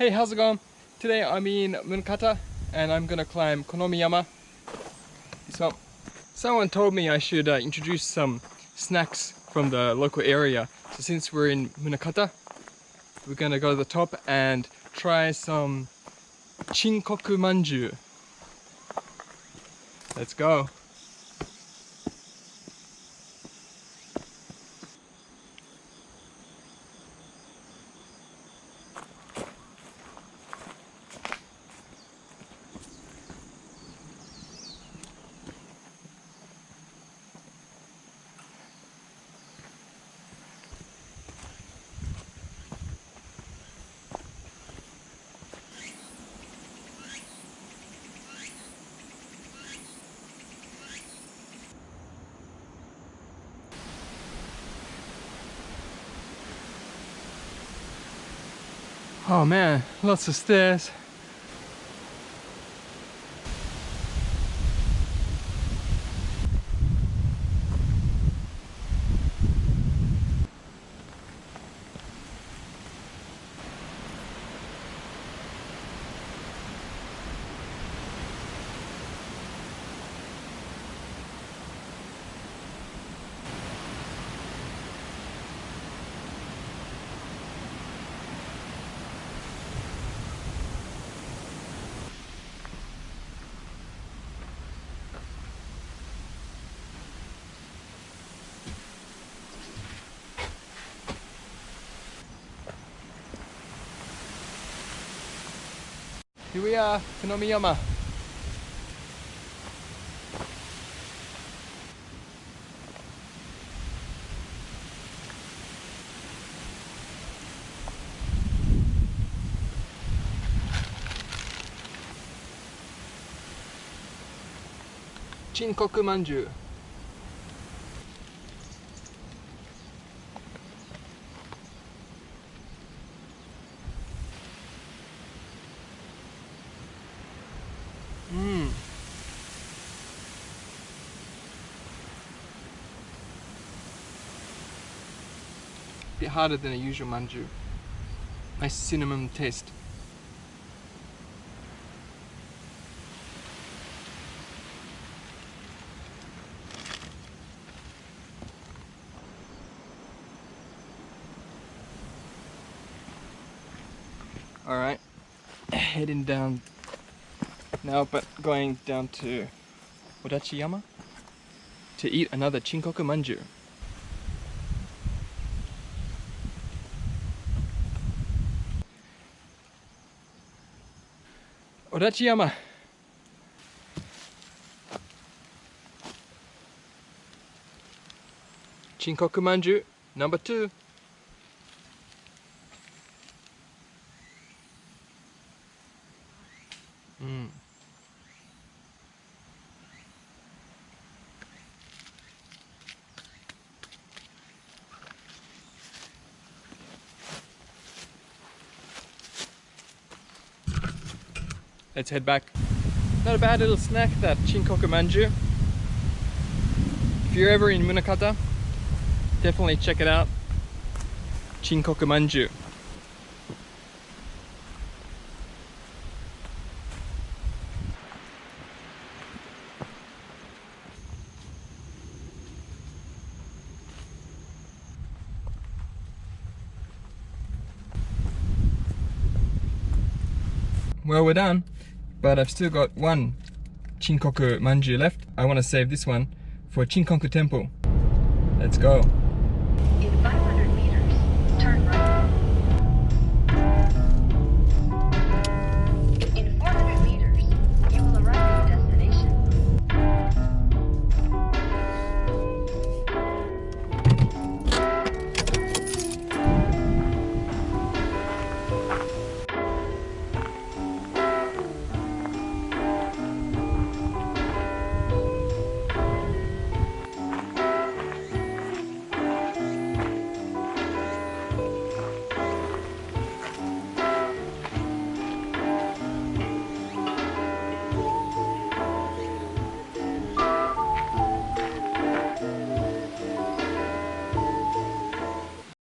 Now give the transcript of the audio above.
Hey, how's it going? Today I'm in Munakata and I'm gonna climb Konomiyama. So, someone told me I should introduce some snacks from the local area. So since we're in Munakata, we're gonna go to the top and try some Chinkoku manju. Let's go. Oh man, lots of stairs. Here we are, Konomiyama. Chinkoku manju. Bit harder than a usual manju. Nice cinnamon taste. Alright, heading down now, but going down to Odachiyama to eat another Chinkoku manju. Odachiyama. Chinkoku manju number 2. Let's head back. Not a bad little snack, that Chinkoku manju. If you're ever in Munakata, definitely check it out. Chinkoku manju. Well, we're done, but I've still got one Chinkoku manju left. I want to save this one for Chinkoku Temple. Let's go.